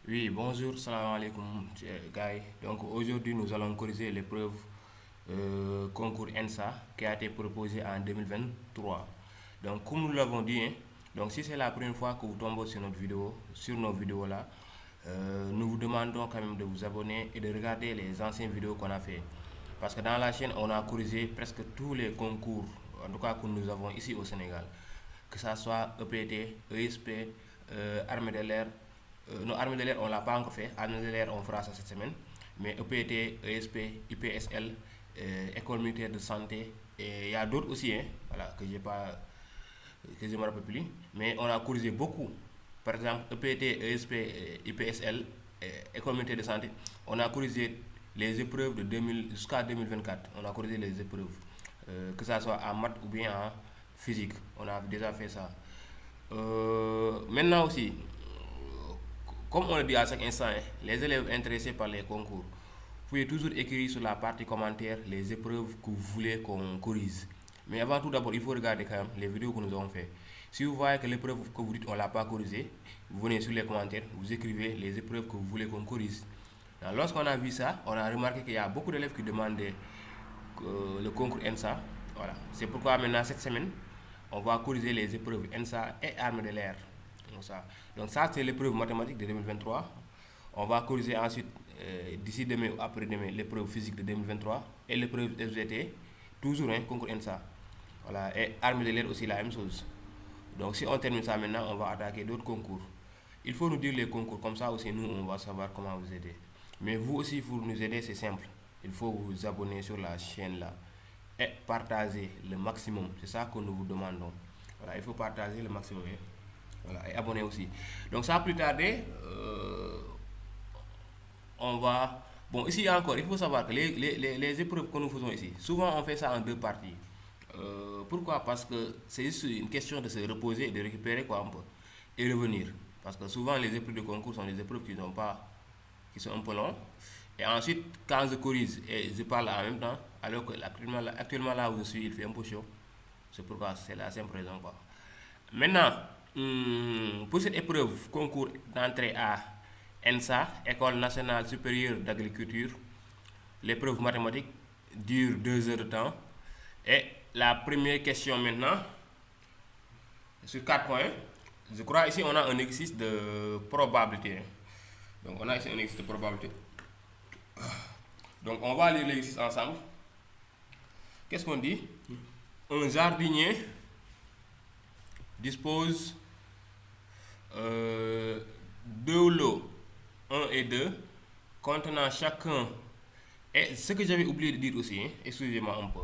Oui, bonjour, salam alaikum, gars. Donc aujourd'hui, nous allons corriger l'épreuve concours ENSA qui a été proposée en 2023. Donc, comme nous l'avons dit, hein, donc si c'est la première fois que vous tombez sur notre vidéo, sur nos vidéos là, nous vous demandons quand même de vous abonner et de regarder les anciennes vidéos qu'on a fait. Parce que dans la chaîne, on a corrigé presque tous les concours, en tout cas que nous avons ici au Sénégal. Que ce soit EPT, ESP, Armée de l'air. Non, Armée de l'air, on ne l'a pas encore fait. Armée de l'air, on fera ça cette semaine. Mais EPT, ESP, IPSL, École militaire de santé, et il y a d'autres aussi, hein, voilà, que je me rappelle plus. Mais on a corrigé beaucoup. Par exemple, EPT, ESP, IPSL, École militaire de santé, on a corrigé les épreuves de 2000 jusqu'à 2024. On a corrigé les épreuves, que ce soit en maths ou bien en physique. On a déjà fait ça. Maintenant aussi, comme on le dit à chaque instant, hein, les élèves intéressés par les concours, vous pouvez toujours écrire sur la partie commentaire les épreuves que vous voulez qu'on corrige. Mais avant tout d'abord, il faut regarder quand même les vidéos que nous avons fait. Si vous voyez que l'épreuve que vous dites on ne l'a pas corrigée, vous venez sur les commentaires, vous écrivez les épreuves que vous voulez qu'on corrige. Lorsqu'on a vu ça, on a remarqué qu'il y a beaucoup d'élèves qui demandaient le concours ENSA. Voilà. C'est pourquoi maintenant cette semaine, on va corriger les épreuves ENSA et armes de l'air. Donc ça, c'est l'épreuve mathématique de 2023. On va corriger ensuite, d'ici demain ou après-demain, l'épreuve physique de 2023 et l'épreuve SVT, toujours un concours ENSA. Voilà. Et armes de l'air aussi la même chose. Donc si on termine ça maintenant, on va attaquer d'autres concours. Il faut nous dire les concours, comme ça aussi nous, on va savoir comment vous aider. Mais vous aussi, pour nous aider, c'est simple. Il faut vous abonner sur la chaîne là et partager le maximum. C'est ça que nous vous demandons. Voilà, il faut partager le maximum. Hein. Voilà, et abonner aussi. Donc sans plus tarder, on va... Bon, ici encore, il faut savoir que les épreuves que nous faisons ici, souvent on fait ça en deux parties. Pourquoi? Parce que c'est juste une question de se reposer et de récupérer quoi un peu. Et revenir. Parce que souvent les épreuves de concours sont des épreuves qui sont un peu longues. Et ensuite, quand je corrige et je parle en même temps, alors que actuellement là où je suis, il fait un peu chaud. C'est pourquoi c'est la simple raison. Quoi. Maintenant, pour cette épreuve, concours d'entrée à ENSA, École nationale supérieure d'agriculture, l'épreuve mathématique dure 2 heures de temps. Et la première question maintenant, sur 4 points, je crois ici on a un exercice de probabilité. Donc on a ici un exercice de probabilité. Donc on va lire l'exercice ensemble. Qu'est-ce qu'on dit? Un jardinier dispose deux lots, un et 2, contenant chacun. Et ce que j'avais oublié de dire aussi, hein, excusez-moi un peu,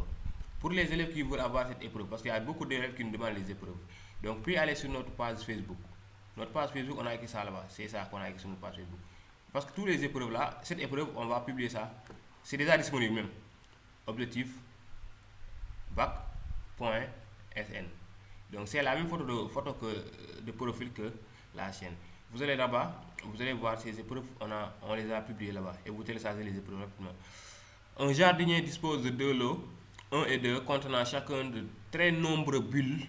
pour les élèves qui veulent avoir cette épreuve, parce qu'il y a beaucoup d'élèves qui nous demandent les épreuves. Donc, puis aller sur notre page Facebook. Notre page Facebook, on a écrit ça là-bas. C'est ça qu'on a écrit sur notre page Facebook. Parce que toutes les épreuves là, cette épreuve, on va publier ça. C'est déjà disponible même. Objectif bac.sn. Donc c'est la même photo de profil que la chaîne. Vous allez là-bas, vous allez voir ces épreuves, on les a publiées là-bas et vous téléchargez les épreuves rapidement. Un jardinier dispose de deux lots, un et 2, contenant chacun de très nombreux bulbes.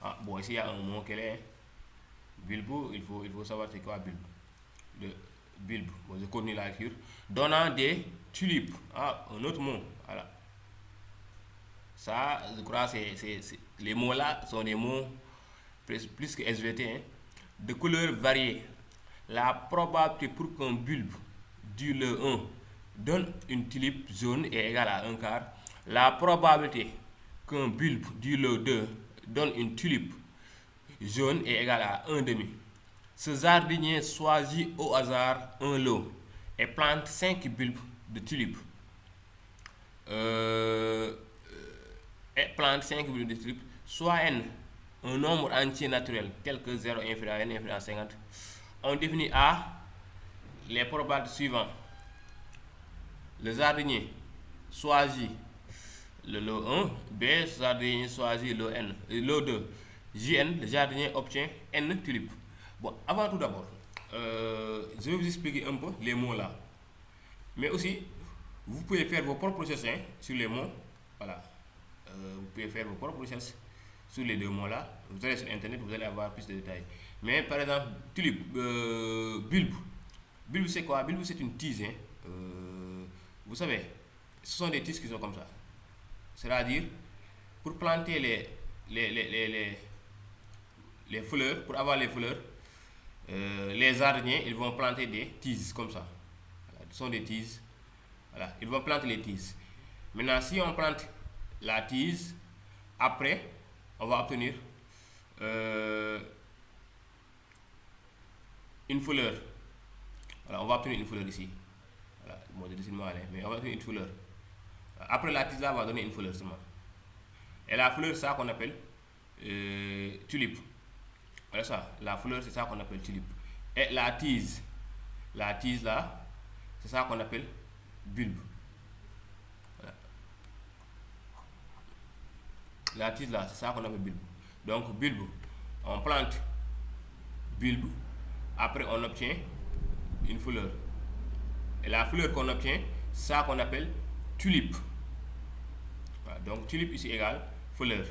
Ah, bon, ici il y a un mot qui est bulbe, il faut savoir c'est quoi bulbe. Le bulbe, bon, je connais la lecture. Donnant des tulipes. Ah, un autre mot, voilà. Ça, je crois que les mots là sont des mots plus que SVT, hein, de couleurs variées. La probabilité pour qu'un bulbe du le 1 donne une tulipe jaune est égale à un quart. La probabilité qu'un bulbe du le 2 donne une tulipe jaune est égale à un demi. Ce jardinier choisit au hasard un lot et plante 5 bulbes de tulipes. Et plante 5 bulbes de tulipes, soit n, un nombre entier naturel tel que 0 inférieur à n inférieur à 50. On définit A les probabilités suivantes. Le jardinier choisit le lot 1, B, le jardinier choisit le lot N, lot 2. JN, le jardinier obtient N tulipes. Bon, avant tout d'abord, je vais vous expliquer un peu les mots là. Mais aussi, vous pouvez faire vos propres recherches hein, sur les mots. Voilà. Vous pouvez faire vos propres recherches sur les deux mots là. Vous allez sur internet, vous allez avoir plus de détails. Mais par exemple, tulipe, bulbe. Bulbe, c'est quoi? Bulbe, c'est une tige, hein. Vous savez, ce sont des tiges qui sont comme ça. C'est-à-dire, pour planter les, les, les, les, les fleurs, pour avoir les fleurs, les jardiniers, ils vont planter des tiges comme ça. Voilà, ce sont des tiges. Voilà, ils vont planter les tiges. Maintenant, si on plante la tige, après, on va obtenir euh, une fleur. Voilà, on va obtenir une fleur ici. Voilà, bon, je dessine mal, mais on va obtenir une fleur. Après la tige là, on va donner une fleur seulement. Et la fleur, c'est ça qu'on appelle tulipe. Voilà ça, la fleur, c'est ça qu'on appelle tulipe. Et la tige là, c'est ça qu'on appelle bulbe. Voilà. La tige là, c'est ça qu'on appelle bulbe. Donc bulbe, on plante bulbe, après on obtient une fleur. Et la fleur qu'on obtient, c'est ça qu'on appelle tulipe. Voilà, donc tulipe ici égale fleur.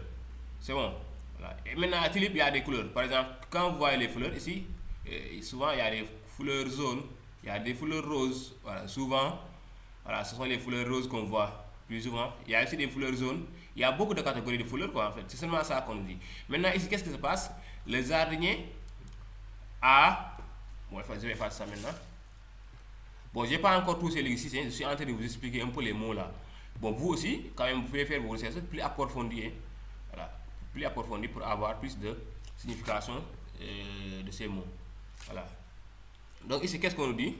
C'est bon. Voilà. Et maintenant, la tulipe, il y a des couleurs. Par exemple, quand vous voyez les fleurs ici, souvent il y a des fleurs jaunes, il y a des fleurs roses. Voilà, souvent, voilà, ce sont les fleurs roses qu'on voit plus souvent. Il y a aussi des fleurs jaunes. Il y a beaucoup de catégories de fleurs, quoi, en fait. C'est seulement ça qu'on nous dit. Maintenant, ici, qu'est-ce qui se passe? Le jardinier a. Bon, je vais faire ça maintenant. Bon, je n'ai pas encore tous ces exercices, je suis en train de vous expliquer un peu les mots là. Bon, vous aussi, quand même, vous pouvez faire vos recherches plus approfondies. Voilà, plus approfondies pour avoir plus de signification de ces mots. Voilà. Donc, ici, qu'est-ce qu'on nous dit?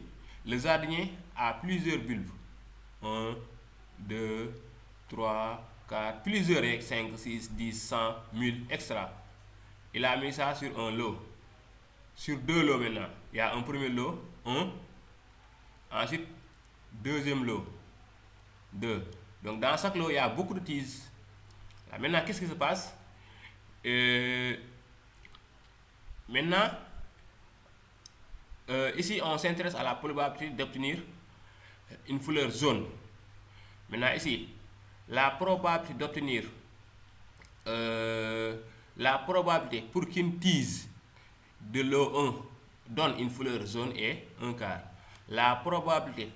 Le jardinier a plusieurs bulbes. 1, 2, 3, 4, plusieurs, 5, 6, 10, 100, 1000, etc. Il a mis ça sur un lot. Sur deux lots maintenant. Il y a un premier lot, 1. Ensuite, deuxième lot, 2. Donc, dans chaque lot, il y a beaucoup de tiges. Là, maintenant, qu'est-ce qui se passe? Maintenant, ici, on s'intéresse à la probabilité d'obtenir une fleur jaune. Maintenant, ici, la probabilité d'obtenir la probabilité pour qu'une tige de lot 1 donne une fleur jaune est 1 quart. La probabilité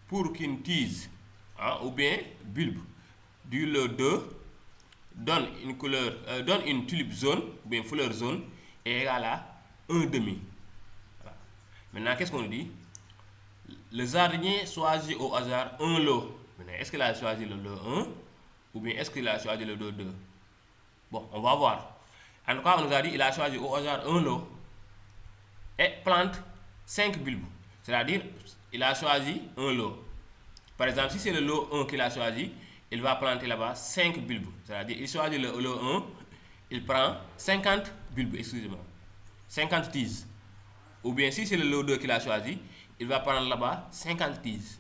pour qu'une tige ou bien bulbe du lot 2 donne une tulipe jaune ou bien fleur jaune est égale à 1 demi. Voilà. Maintenant, qu'est-ce qu'on dit? Le jardinier choisit au hasard un lot. Maintenant, est-ce qu'il a choisi le lot 1 ou bien est-ce qu'il a choisi le lot 2? Bon, on va voir. En tout cas, on nous a dit qu'il a choisi au hasard un lot et plante 5 bulbes. C'est-à-dire, il a choisi un lot. Par exemple, si c'est le lot 1 qu'il a choisi, il va planter là-bas 5 bulbes. C'est-à-dire, il choisit le lot 1, il prend 50 bulbes, excusez-moi, 50 tiges. Ou bien, si c'est le lot 2 qu'il a choisi, il va prendre là-bas 50 tiges.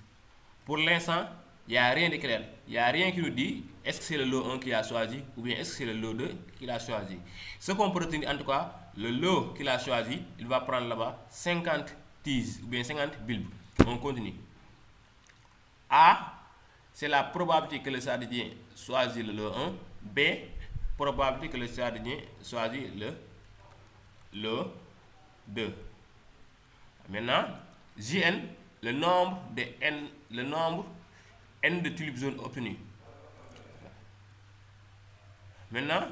Pour l'instant, il n'y a rien de clair. Il n'y a rien qui nous dit est-ce que c'est le lot 1 qu'il a choisi ou bien est-ce que c'est le lot 2 qu'il a choisi. Ce qu'on peut retenir en tout cas, le lot qu'il a choisi, il va prendre là-bas 50 tiges ou bien 50 bulbes. On continue. A, c'est la probabilité que le jardinier choisit le lot 1. B, probabilité que le jardinier choisit le lot 2. Maintenant, Jn, le nombre n de tulipes jaunes obtenues. Maintenant,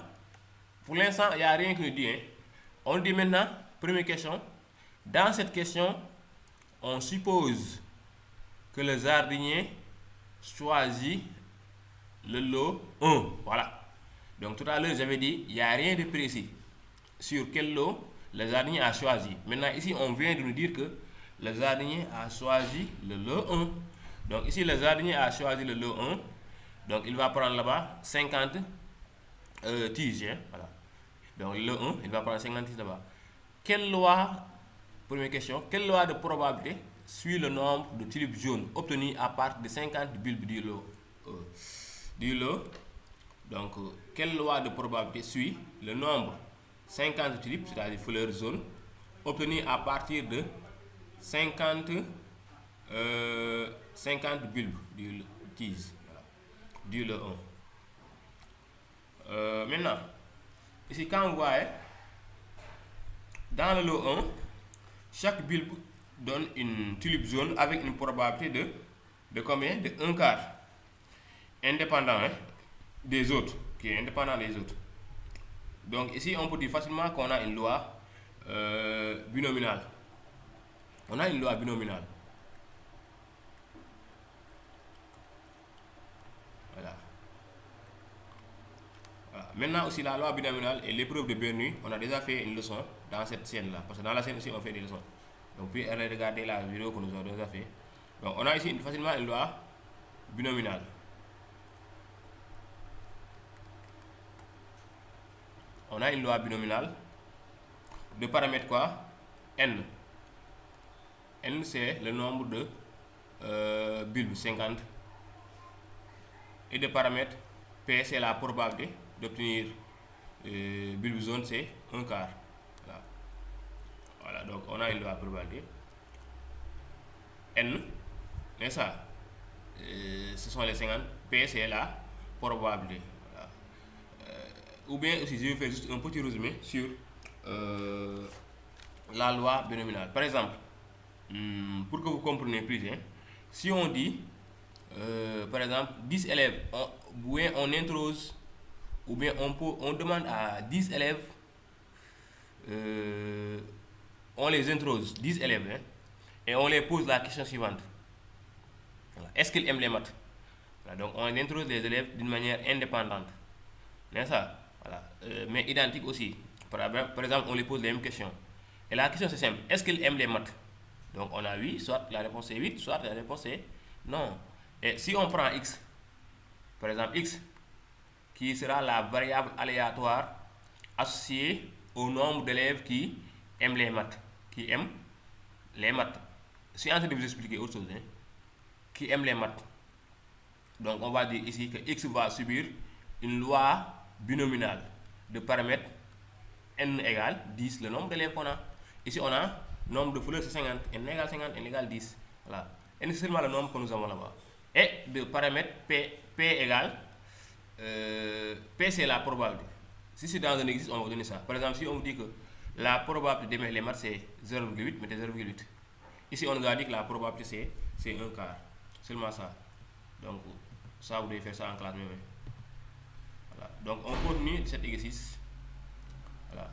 pour l'instant, il n'y a rien qui nous dit. On dit maintenant, première question. Dans cette question, on suppose que le jardinier choisit le lot 1. Voilà. Donc tout à l'heure, j'avais dit, il n'y a rien de précis sur quel lot le jardinier a choisi. Maintenant, ici, on vient de nous dire que le jardinier a choisi le lot 1. Donc ici, le jardinier a choisi le lot 1. Donc il va prendre là-bas 50 tiges. Voilà. Donc le 1, il va prendre 50 tiges là-bas. Quelle loi, première question, quelle loi de probabilité suit le nombre de tulipes jaunes obtenus à partir de 50 bulbes du lot? Donc, quelle loi de probabilité suit le nombre 50 tulipes, c'est-à-dire fleurs jaunes, obtenues à partir de 50 bulbes du tige, voilà, du lot 1. Maintenant, ici, quand vous voyez Dans le lot 1, chaque bulbe donne une tulipe jaune avec une probabilité de combien? De 1 quart. Indépendant des autres, qui est indépendant des autres. Donc ici, on peut dire facilement qu'on a une loi binominale. On a une loi binominale. Voilà. Voilà. Maintenant aussi, la loi binominale et l'épreuve de Bernoulli, on a déjà fait une leçon dans cette scène-là. Parce que dans la scène aussi, on fait des leçons. Donc, puis regardez la vidéo que nous avons déjà fait. Donc, on a ici facilement une loi binominale. On a une loi binominale de paramètres quoi? N. N, c'est le nombre de bulbes, 50. Et de paramètres P, c'est la probabilité d'obtenir bulbe jaune, c'est 1 quart. Voilà. Voilà, donc on a une loi probabilité. N, n'est-ce pas? Ce sont les 50. P, c'est la probabilité. Voilà. Ou bien aussi, je vais faire juste un petit résumé sur la loi binominale. Par exemple, pour que vous compreniez plus, si on dit, par exemple, 10 élèves, on introse, ou bien on demande à 10 élèves, on les introse, 10 élèves, et on les pose la question suivante. Voilà. Est-ce qu'ils aiment les maths? Voilà, donc on introse les élèves d'une manière indépendante. N'est-ce pas? Voilà. Mais identique aussi. Par exemple, on les pose les mêmes questions. Et la question c'est simple. Est-ce qu'ils aiment les maths? Donc on a oui, soit la réponse est 8, soit la réponse est non. Et si on prend x, par exemple x, qui sera la variable aléatoire associée au nombre d'élèves qui aiment les maths. Qui aiment les maths. Je suis en train de vous expliquer autre chose. Qui aiment les maths. Donc on va dire ici que x va subir une loi binominale de paramètres n égale 10, le nombre d'élèves qu'on a. Ici on a nombre de fleurs c'est 50, n égale 50, n égale 10. Voilà. N c'est seulement le nombre que nous avons là-bas. Et de paramètres p égale p c'est la probabilité. Si c'est dans un exercice, on va donner ça. Par exemple, si on vous dit que la probabilité d'aimer les maths c'est 0,8, mettez 0,8. Ici on nous a dit que la probabilité c'est 1 quart. Seulement ça. Donc ça vous devez faire ça en classe même. Voilà. Donc on continue cet exercice. Voilà.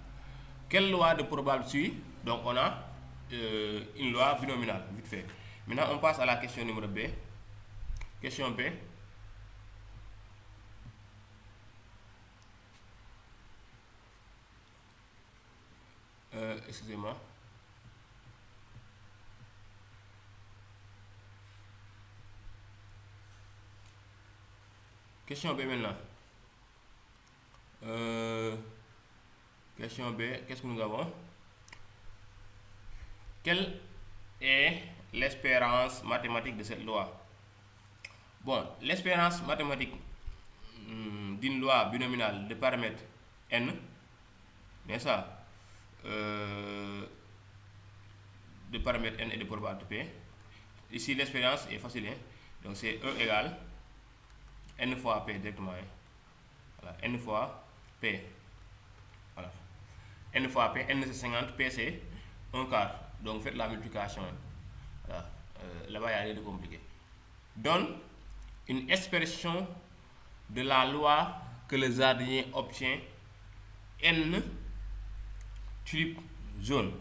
Quelle loi de probabilité suit? Donc on a une loi binominale, vite fait. Maintenant on passe à la question numéro B. Question B. Excusez-moi. Question B maintenant. Question B, qu'est-ce que nous avons? Quelle est l'espérance mathématique de cette loi? Bon, l'espérance mathématique d'une loi binominale de paramètres n, n'est-ce pas? De paramètres n et de probabilité p. Ici, l'espérance est facile. Donc, c'est E égale n fois p directement. Voilà, n fois p. Voilà. N fois p, n c'est 50, p c'est 1 quart. Donc, faites la multiplication. Voilà. Là-bas, il n'y a rien de compliqué. Donne une expression de la loi que le jardinier obtient n tulipes jaunes.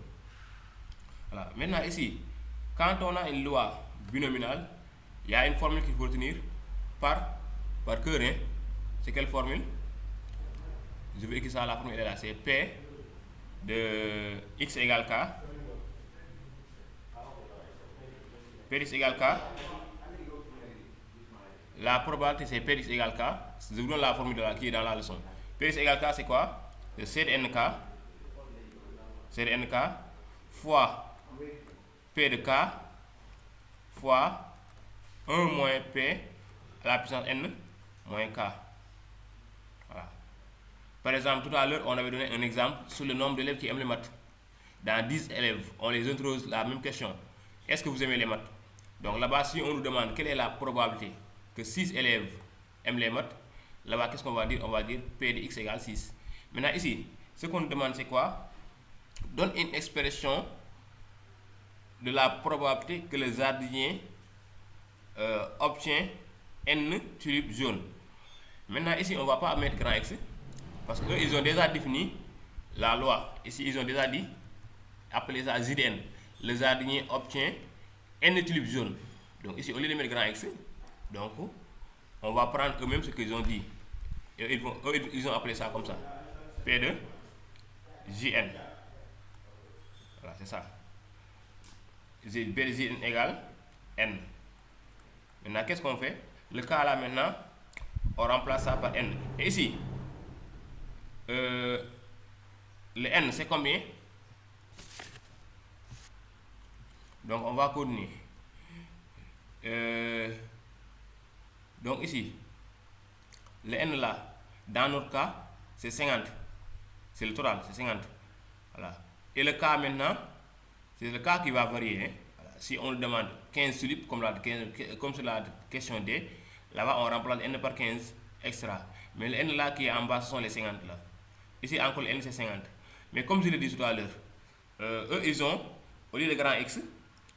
Voilà. Maintenant ici, quand on a une loi binominale, il y a une formule qu'il faut retenir par cœur. C'est quelle formule? Je vais écrire ça, la formule est là. C'est P de x égale k. P de x égale k. La probabilité c'est P de x égale k. Je vous donne la formule qui est dans la leçon. P de x égale k c'est quoi? C'est C de nk. C de nk fois P de k fois 1 moins P à la puissance n moins k. Voilà. Par exemple, tout à l'heure, on avait donné un exemple sur le nombre d'élèves qui aiment les maths. Dans 10 élèves, on les introduit la même question. Est-ce que vous aimez les maths? Donc là-bas, si on nous demande quelle est la probabilité que 6 élèves aiment les maths, là-bas, qu'est-ce qu'on va dire? On va dire P de x égale 6. Maintenant, ici, ce qu'on nous demande, c'est quoi? donne une expression de la probabilité que le jardinier obtient n tulipes jaunes. Maintenant, ici, on ne va pas mettre grand X parce qu'eux, ils ont déjà défini la loi. Ici, ils ont déjà dit, appelez ça JDN. Le jardinier obtient n tulipes jaunes. Donc, ici, au lieu de mettre grand X, donc, on va prendre eux-mêmes ce qu'ils ont dit. Et ils ont appelé ça comme ça. P de JN. Voilà, c'est ça. P de JN égale N. Maintenant, qu'est-ce qu'on fait? Le cas là, maintenant, on remplace ça par N. Et ici, le N, c'est combien? Donc, on va continuer. Donc, ici, le N là, dans notre cas, c'est 50. C'est le total, c'est 50. Voilà. Et le cas maintenant, c'est le cas qui va varier. Hein. Voilà. Si on demande 15 tulipes, comme sur la question D, là-bas on remplace N par 15 extra. Mais le N là qui est en bas, ce sont les 50 là. Ici encore le N c'est 50. Mais comme je l'ai dit tout à l'heure, eux ils ont, au lieu de grand X,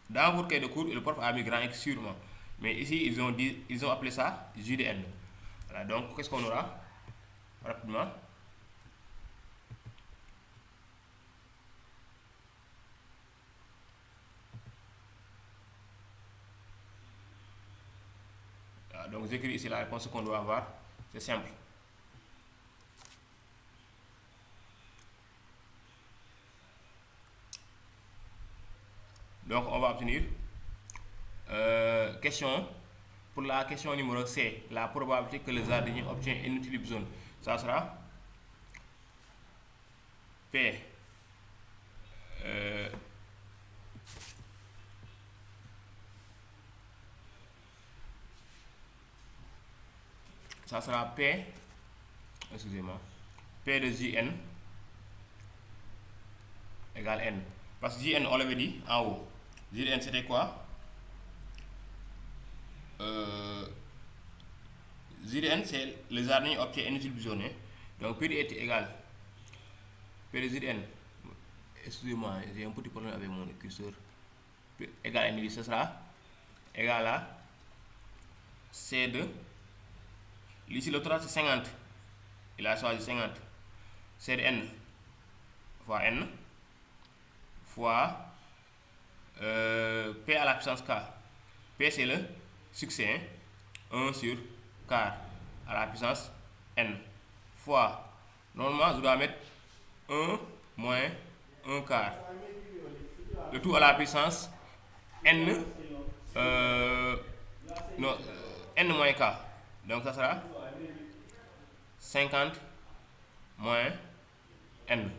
dans votre cahier de cours, le prof a mis grand X sûrement. Mais ici ils ont appelé ça J de N. Voilà, donc qu'est-ce qu'on aura? Rapidement. Voilà, donc j'écris ici la réponse qu'on doit avoir. C'est simple. Donc on va obtenir question pour la question numéro C, la probabilité que le jardinier obtient une tulipe jaune. Ça sera P ça sera P, excusez-moi, P de JN égale N. Parce que JN, on l'avait dit en haut. JN, c'était quoi? JN, c'est le jardinier obtient une tulipe jaune. Donc, P de est égal. P de JN, excusez-moi, j'ai un petit problème avec mon curseur. P égale N, ce sera égal à C de. Ici, le total c'est 50. Il a choisi 50. C de N fois N fois P à la puissance K. P c'est le succès, hein? 1 sur quart à la puissance N fois, normalement je dois mettre 1 moins 1 quart. Le tout à la puissance N, non, N moins K. Donc ça sera 50 moins N.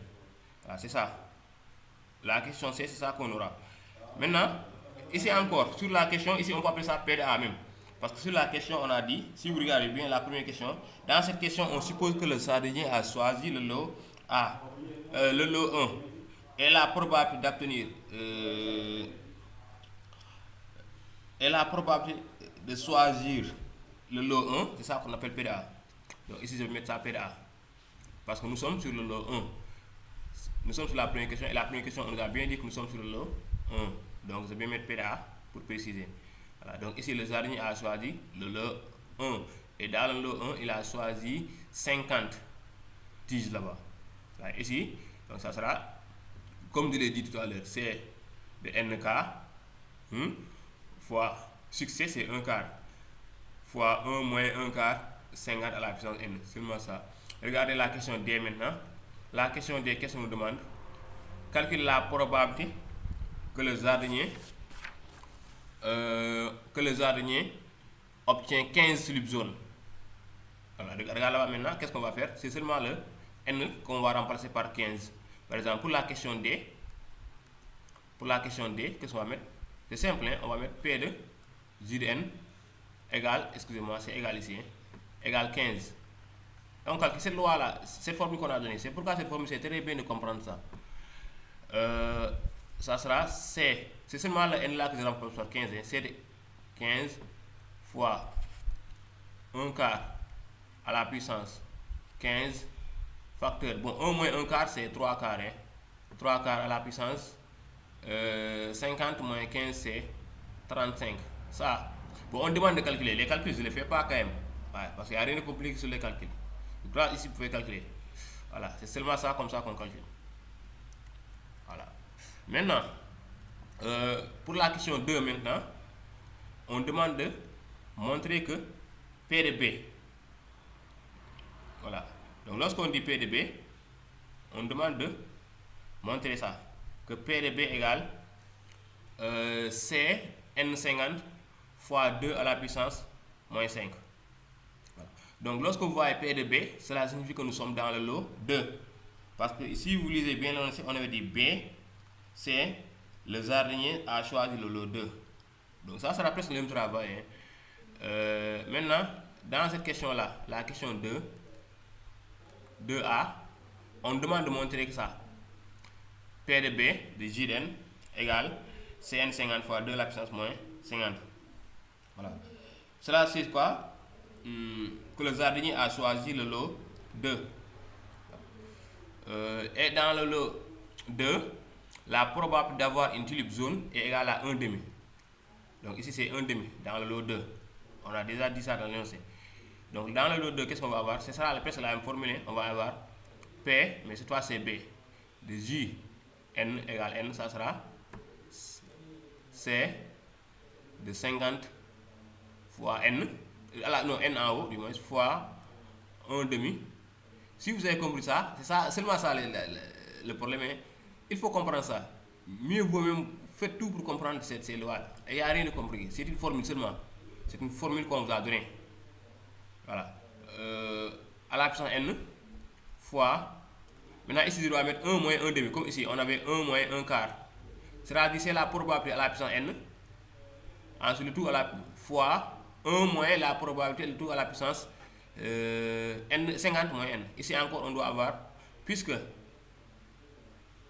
Voilà, c'est ça. La question C, c'est ça qu'on aura. Maintenant, ici encore, sur la question, ici on peut appeler ça P de A même. Parce que sur la question, on a dit, si vous regardez bien la première question, dans cette question, on suppose que le jardinier a choisi le lot A, le lot 1. Et la probabilité d'obtenir, et la probabilité de choisir le lot 1, c'est ça qu'on appelle P de A. Donc ici, je vais mettre ça P de A. Parce que nous sommes sur le lot 1. Nous sommes sur la première question, et la première question, on nous a bien dit que nous sommes sur le lot 1. Donc, je vais mettre P de A pour préciser. Voilà, donc ici, le jardinier a choisi le lot 1. Et dans le lot 1, il a choisi 50 tiges là-bas. Voilà, ici, donc ça sera, comme je l'ai dit tout à l'heure, C de NK fois succès, c'est 1 quart, fois 1 moins 1 quart, 50 à la puissance N. Seulement ça. Regardez la question D maintenant. La question D, qu'est-ce qu'on nous demande? Calcule la probabilité que le jardinier obtient 15 tulipes jaunes. Voilà, regarde là maintenant, qu'est-ce qu'on va faire? C'est seulement le N qu'on va remplacer par 15. Par exemple, pour la question D, qu'est-ce qu'on va mettre? C'est simple, hein? On va mettre P de J de N égale, excusez-moi, c'est égal ici, hein? Égale 15. Donc, cette loi-là, cette formule qu'on a donnée, c'est pourquoi cette formule, c'est très bien de comprendre ça. Ça sera C. C'est seulement le N là que je remplace par 15. Hein. C'est de 15 fois 1 quart à la puissance 15 facteur. Bon, 1 moins 1 quart, c'est 3 quarts. Hein. 3 quarts à la puissance 50 moins 15 c'est 35. Ça, bon, on demande de calculer. Les calculs, je ne les fais pas quand même. Ouais, parce qu'il n'y a rien de compliqué sur les calculs. Donc là, ici, vous pouvez calculer. Voilà, c'est seulement ça, comme ça qu'on calcule. Voilà. Maintenant, pour la question 2 maintenant, on demande de montrer que P de B. Voilà. Donc lorsqu'on dit P de B, on demande de montrer ça. Que P de B égale C N50 fois 2 à la puissance moins 5. Voilà. Donc lorsque vous voyez P de B, cela signifie que nous sommes dans le lot 2. Parce que ici, vous lisez bien, on avait dit B, c'est le jardinier a choisi le lot 2. Donc ça sera presque le même travail. Hein. Maintenant, dans cette question-là, la question 2A, on demande de montrer que ça, P de B de J de N égale Cn50 fois 2 à la puissance moins 50. Voilà. Cela c'est quoi? Que le jardinier a choisi le lot 2. Et dans le lot 2, la probabilité d'avoir une tulipe jaune est égale à 1 demi. Donc ici c'est 1 demi dans le lot 2. On a déjà dit ça dans l'énoncé. Donc dans le lot 2, qu'est-ce qu'on va avoir? C'est ça presque la même formule. On va avoir P, mais cette fois c'est B, de J N égale N, ça sera C de 50 fois N, non N en haut du moins, fois 1 demi. Si vous avez compris ça, c'est ça, seulement ça le problème. Est, il faut comprendre ça. Mieux vaut même, faites tout pour comprendre ces lois. Il n'y a rien de compliqué. C'est une formule seulement. C'est une formule qu'on vous a donnée. Voilà. À la puissance N fois. Maintenant, ici, je dois mettre 1 moins 1 demi. Comme ici, on avait 1 moins 1 quart. C'est-à-dire c'est la probabilité à la puissance N. Ensuite, le tout à la fois 1 moins la probabilité, le tout à la puissance N, 50 moins N. Ici encore, on doit avoir, puisque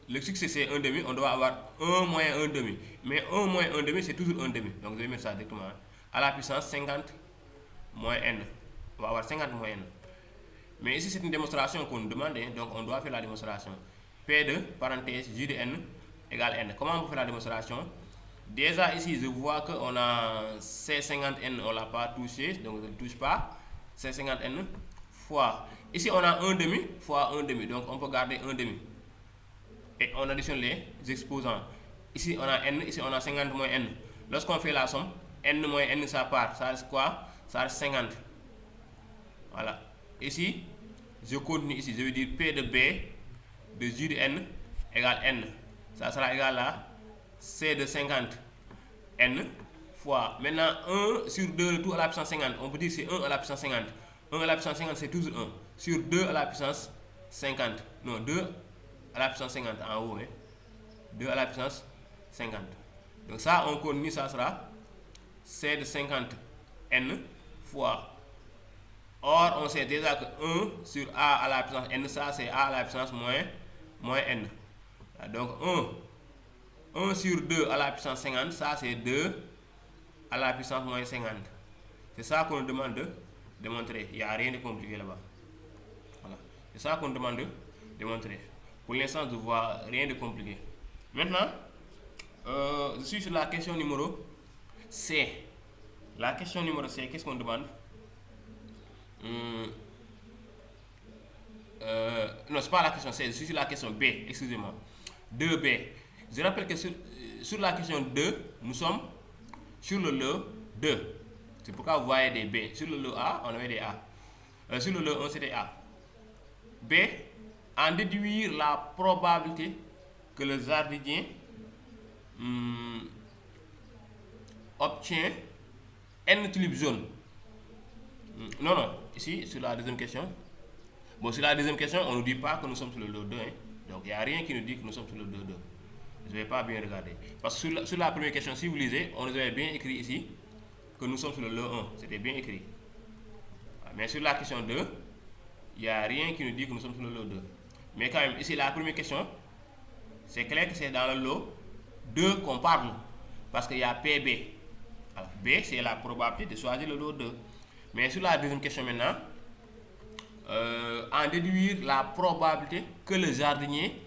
le succès c'est 1 demi, on doit avoir 1 moins 1 demi. Mais 1 moins 1 demi, c'est toujours 1 demi. Donc, je vais mettre ça directement. À la puissance 50 moins N. On va avoir 50 moins N. Mais ici, c'est une démonstration qu'on nous demande, donc on doit faire la démonstration. P de parenthèse J de N égale N. Comment on fait la démonstration? Déjà ici, je vois qu'on a C50N, on ne l'a pas touché, donc je ne le touche pas. C50N fois, ici on a 1 demi fois 1 demi, donc on peut garder 1 demi. Et on additionne les exposants. Ici on a N, ici on a 50 moins N. Lorsqu'on fait la somme, N moins N ça part, ça reste quoi? Ça reste 50. Voilà. Ici, je continue ici, je vais dire P de B de J de N égale N. Ça sera égal à C de 50 N fois, maintenant 1 sur 2, le tout à la puissance 50. On peut dire que c'est 1 à la puissance 50. 1 à la puissance 50, c'est toujours 1. Sur 2 à la puissance 50. Non, 2 à la puissance 50 en haut. Hein. 2 à la puissance 50. Donc ça, on continue, ça sera C de 50 N fois. Or, on sait déjà que 1 sur A à la puissance N, ça c'est A à la puissance moins N. Donc 1 sur 2 à la puissance 50, ça c'est 2 à la puissance moins 50. C'est ça qu'on demande de démontrer. Il n'y a rien de compliqué là-bas. Voilà. C'est ça qu'on demande de démontrer. Pour l'instant, je ne vois rien de compliqué. Maintenant, je suis sur la question numéro C. La question numéro C, qu'est-ce qu'on demande? Non, c'est pas la question C, je suis sur la question B, excusez-moi. 2B. Je rappelle que sur la question 2, nous sommes sur le lot 2. C'est pourquoi vous voyez des B. Sur le lot A, on avait des A. Sur le lot 1, c'était A. B, en déduire la probabilité que le jardinier obtient N tulipes jaunes. Non, ici, sur la deuxième question. Bon, sur la deuxième question, on ne nous dit pas que nous sommes sur le lot 2. Hein. Donc, il n'y a rien qui nous dit que nous sommes sur le lot 2. Je ne vais pas bien regarder. Parce que sur la première question, si vous lisez, on nous avait bien écrit ici que nous sommes sur le lot 1. C'était bien écrit. Mais sur la question 2, il n'y a rien qui nous dit que nous sommes sur le lot 2. Mais quand même, ici, la première question, c'est clair que c'est dans le lot 2 qu'on parle. Parce qu'il y a PB. Alors, B, c'est la probabilité de choisir le lot 2. Mais sur la deuxième question maintenant, en déduire la probabilité que le jardinier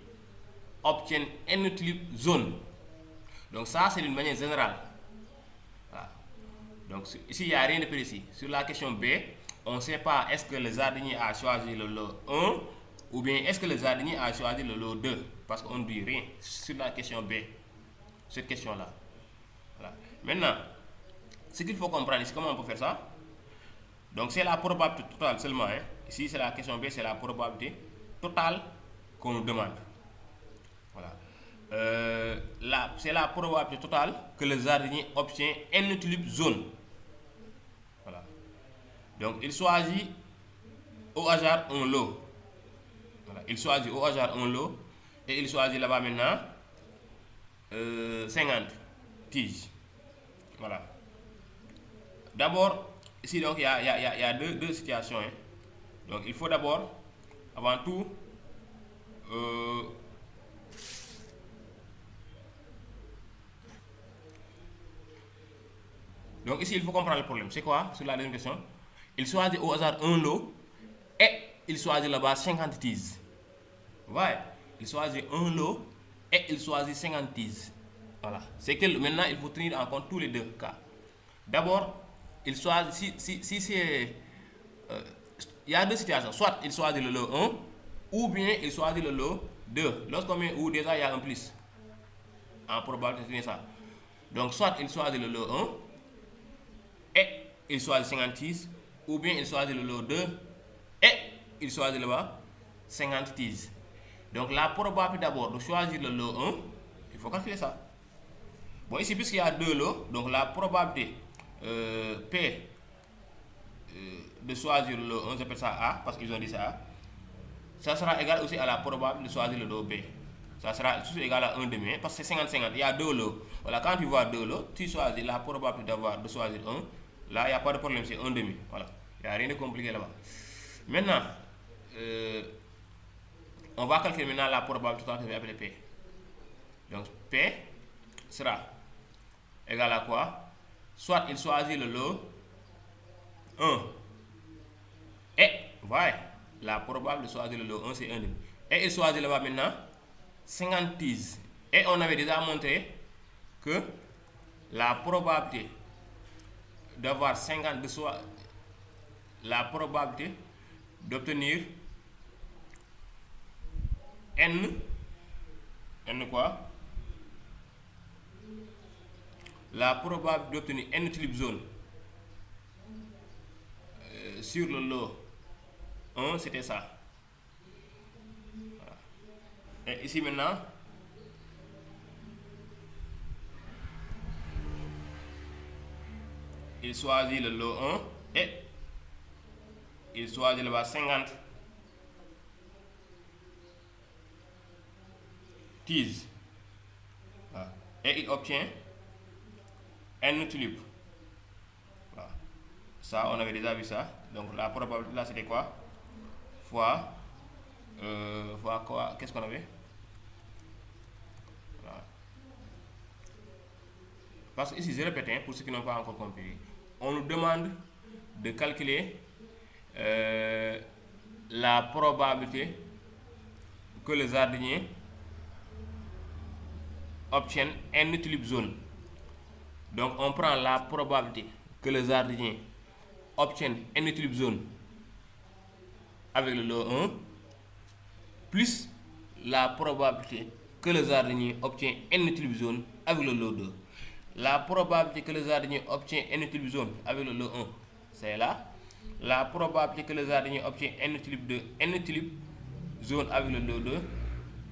obtiennent n tulipes jaunes. Donc ça c'est d'une manière générale. Voilà. Donc ici il n'y a rien de précis. Sur la question B, on ne sait pas est-ce que le jardinier a choisi le lot 1 ou bien est-ce que le jardinier a choisi le lot 2, parce qu'on ne dit rien sur la question B, cette question-là. Voilà. Maintenant, ce qu'il faut comprendre ici, comment on peut faire ça? Donc c'est la probabilité totale seulement. Hein. Ici c'est la question B, c'est la probabilité totale qu'on nous demande. Voilà. C'est la probabilité totale que le jardinier obtient n tulipes jaunes. Voilà. Donc il choisit au hasard un lot. Voilà. Il choisit au hasard un lot et il choisit là-bas maintenant 50 tiges. Voilà. D'abord, ici donc il y a deux situations. Hein. Donc il faut d'abord, avant tout, donc ici il faut comprendre le problème. C'est quoi sur la deuxième question? Il choisit au hasard un lot et il choisit là-bas 50 tiges. Ouais, il choisit un lot et il choisit 50 tiges. Voilà. C'est que maintenant il faut tenir en compte tous les deux cas. D'abord, il choisit, si c'est. Il y a deux situations. Soit il choisit le lot 1 ou bien il choisit le lot 2. Lorsqu'on met ou déjà il y a un plus. En probabilité, c'est ça. Donc, soit il choisit le lot 1 et il choisit 56, ou bien il choisit le lot 2 et il choisit là-bas 50 tiges. Donc la probabilité d'abord de choisir le lot 1, il faut calculer ça. Bon, ici, puisqu'il y a deux lots, donc la probabilité P de choisir le lot 1, j'appelle ça A, parce qu'ils ont dit ça A, ça sera égal aussi à la probabilité de choisir le lot B. Ça sera toujours égal à 1 demi, parce que c'est 50-50, il y a deux lots. Voilà, quand tu vois deux lots, tu choisis la probabilité de choisir 1. Là, il n'y a pas de problème, c'est 1 demi. Voilà, il n'y a rien de compliqué là-bas. Maintenant, on va calculer maintenant la probabilité totale que je vais appeler P. Donc, P sera égal à quoi? Soit il choisit le lot 1. Et, voilà, la probabilité de choisir le lot 1, c'est 1 demi. Et il choisit là-bas maintenant 50 tiges. Et on avait déjà montré que la probabilité d'avoir 50 de soi, la probabilité d'obtenir n quoi? La probabilité d'obtenir n tulipes jaunes sur le lot 1, c'était ça. Voilà. Et ici maintenant, il choisit le lot 1 et il choisit là-bas 50 tiges. Voilà. Et il obtient n tulipes. Voilà. Ça, on avait déjà vu ça. Donc la probabilité là, c'était quoi? Fois quoi? Qu'est-ce qu'on avait? Voilà. Parce que ici, je répète, hein, pour ceux qui n'ont pas encore compris, on nous demande de calculer la probabilité que le jardinier obtienne n tulipes jaunes. Donc on prend la probabilité que le jardinier obtienne n tulipes jaunes avec le lot 1 plus la probabilité que le jardinier obtient n tulipes jaunes avec le lot 2. La probabilité que le jardinier obtient n tulipes jaunes avec le lot 1, c'est là. La probabilité que le jardinier obtient n tulipes jaunes avec le lot 2,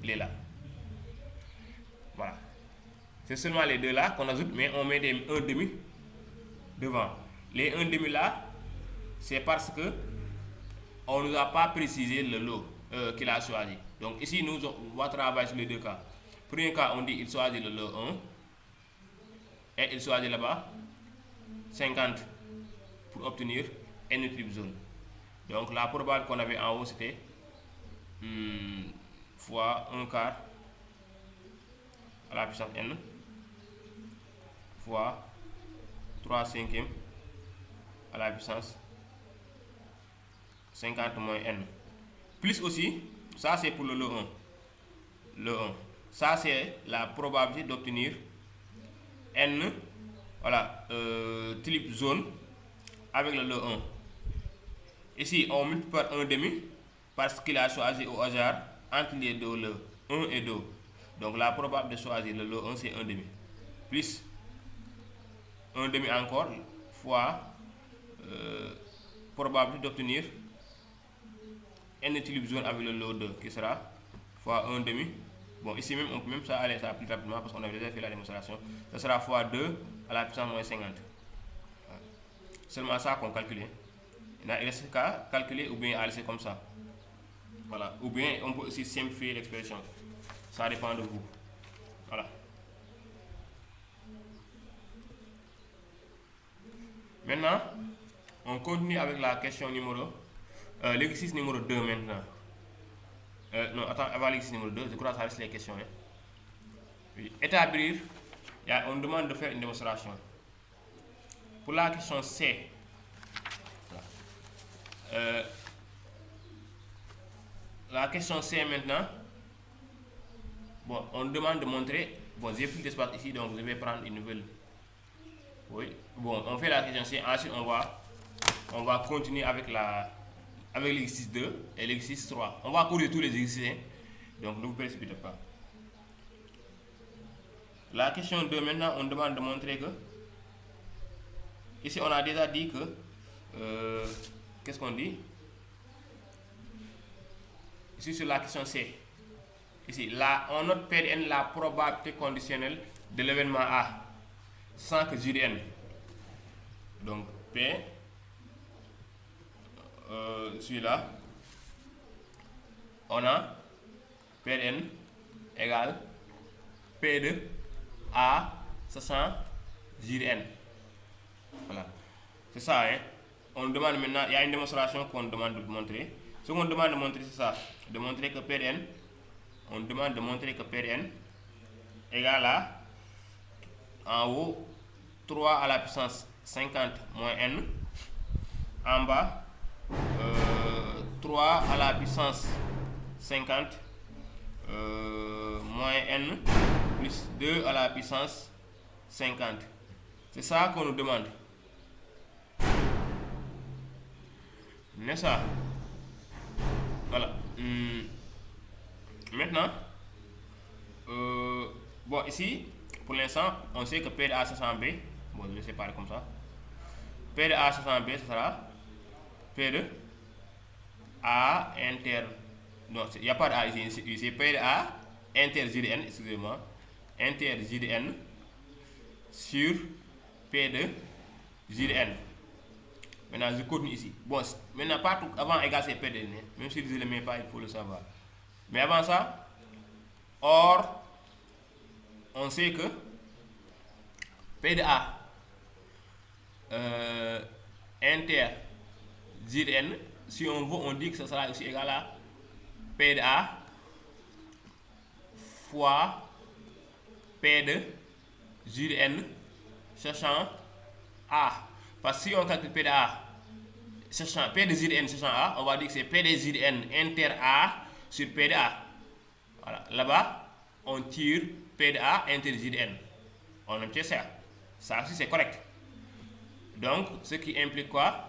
il est là. Voilà. C'est seulement les deux là qu'on ajoute, mais on met des 1 demi devant. Les 1 demi là, c'est parce que on ne nous a pas précisé le lot qu'il a choisi. Donc ici, on va travailler sur les deux cas. Premier cas, on dit il choisit le lot 1 et il choisit là-bas 50 pour obtenir n tulipes jaunes. Donc la probabilité qu'on avait en haut, c'était fois 1 quart à la puissance n fois 3 cinquièmes à la puissance 50 moins n. Plus aussi, ça c'est pour le lot 1. Le 1. ça c'est la probabilité d'obtenir n, voilà, type zone avec le lot 1. Ici on multiplie par 1 demi parce qu'il a choisi au hasard entre les deux le 1 et 2. Donc la probabilité de choisir le lot 1 c'est 1 demi plus 1 demi encore fois probabilité d'obtenir n type zone avec le lot 2 qui sera fois 1 demi. Bon, ici même on peut même ça aller ça plus rapidement parce qu'on avait déjà fait la démonstration. Ça sera fois 2 à la puissance moins 50. Voilà. Seulement ça qu'on calcule. Il reste qu'à calculer ou bien à laisser comme ça. Voilà. Ou bien on peut aussi simplifier l'expression. Ça dépend de vous. Voilà. Maintenant, on continue avec la question numéro l'exercice numéro 2 maintenant. Non, attends, avant l'exercice numéro 2, je crois que ça reste les questions. Hein. Oui. Établir, on demande de faire une démonstration. Pour la question C, la question C maintenant, bon, on demande de montrer, bon, j'ai plus d'espace ici, donc je vais prendre une nouvelle. Oui, bon, on fait la question C, ensuite on va continuer avec l'exercice 2 et l'exercice 3. On va courir tous les exercices, hein, donc ne vous précipitez pas. La question 2 maintenant, on demande de montrer que, ici on a déjà dit que, qu'est-ce qu'on dit? Ici sur la question C, ici, là, on note Pn la probabilité conditionnelle de l'événement A, sans que Jn. Donc P, celui-là, on a Pn égale P de A, sachant Jn. Voilà, c'est ça, hein. On demande maintenant, il y a une démonstration qu'on demande de montrer. Ce qu'on demande de montrer, c'est ça, de montrer que Pn, on demande de montrer que Pn égale à, en haut, 3 à la puissance 50 moins n, en bas, 3 à la puissance 50 moins n plus 2 à la puissance 50. C'est ça qu'on nous demande. N'est-ce pas? Voilà. Maintenant, bon, ici, pour l'instant, on sait que P de A, c'est 100B. Bon, je vais séparer comme ça. P de A, c'est 100B, ce sera P de A inter. Non, il n'y a pas de A ici. C'est P de A inter Jn, excusez-moi. Inter Jn sur P de Jn. Maintenant, je continue ici. Bon, maintenant, partout avant égal, c'est P de N. Même si je ne le mets pas, il faut le savoir. Mais avant ça, or, on sait que P de A inter Jn, si on veut, on dit que ce sera aussi égal à P de A fois P de Jn, sachant A. Parce que si on calcule P de A, sachant P de Jn, sachant A, on va dire que c'est P de Jn inter A sur P de A. Voilà, là-bas, on tire P de A inter Jn. On obtient ça. Ça aussi, c'est correct. Donc, ce qui implique quoi?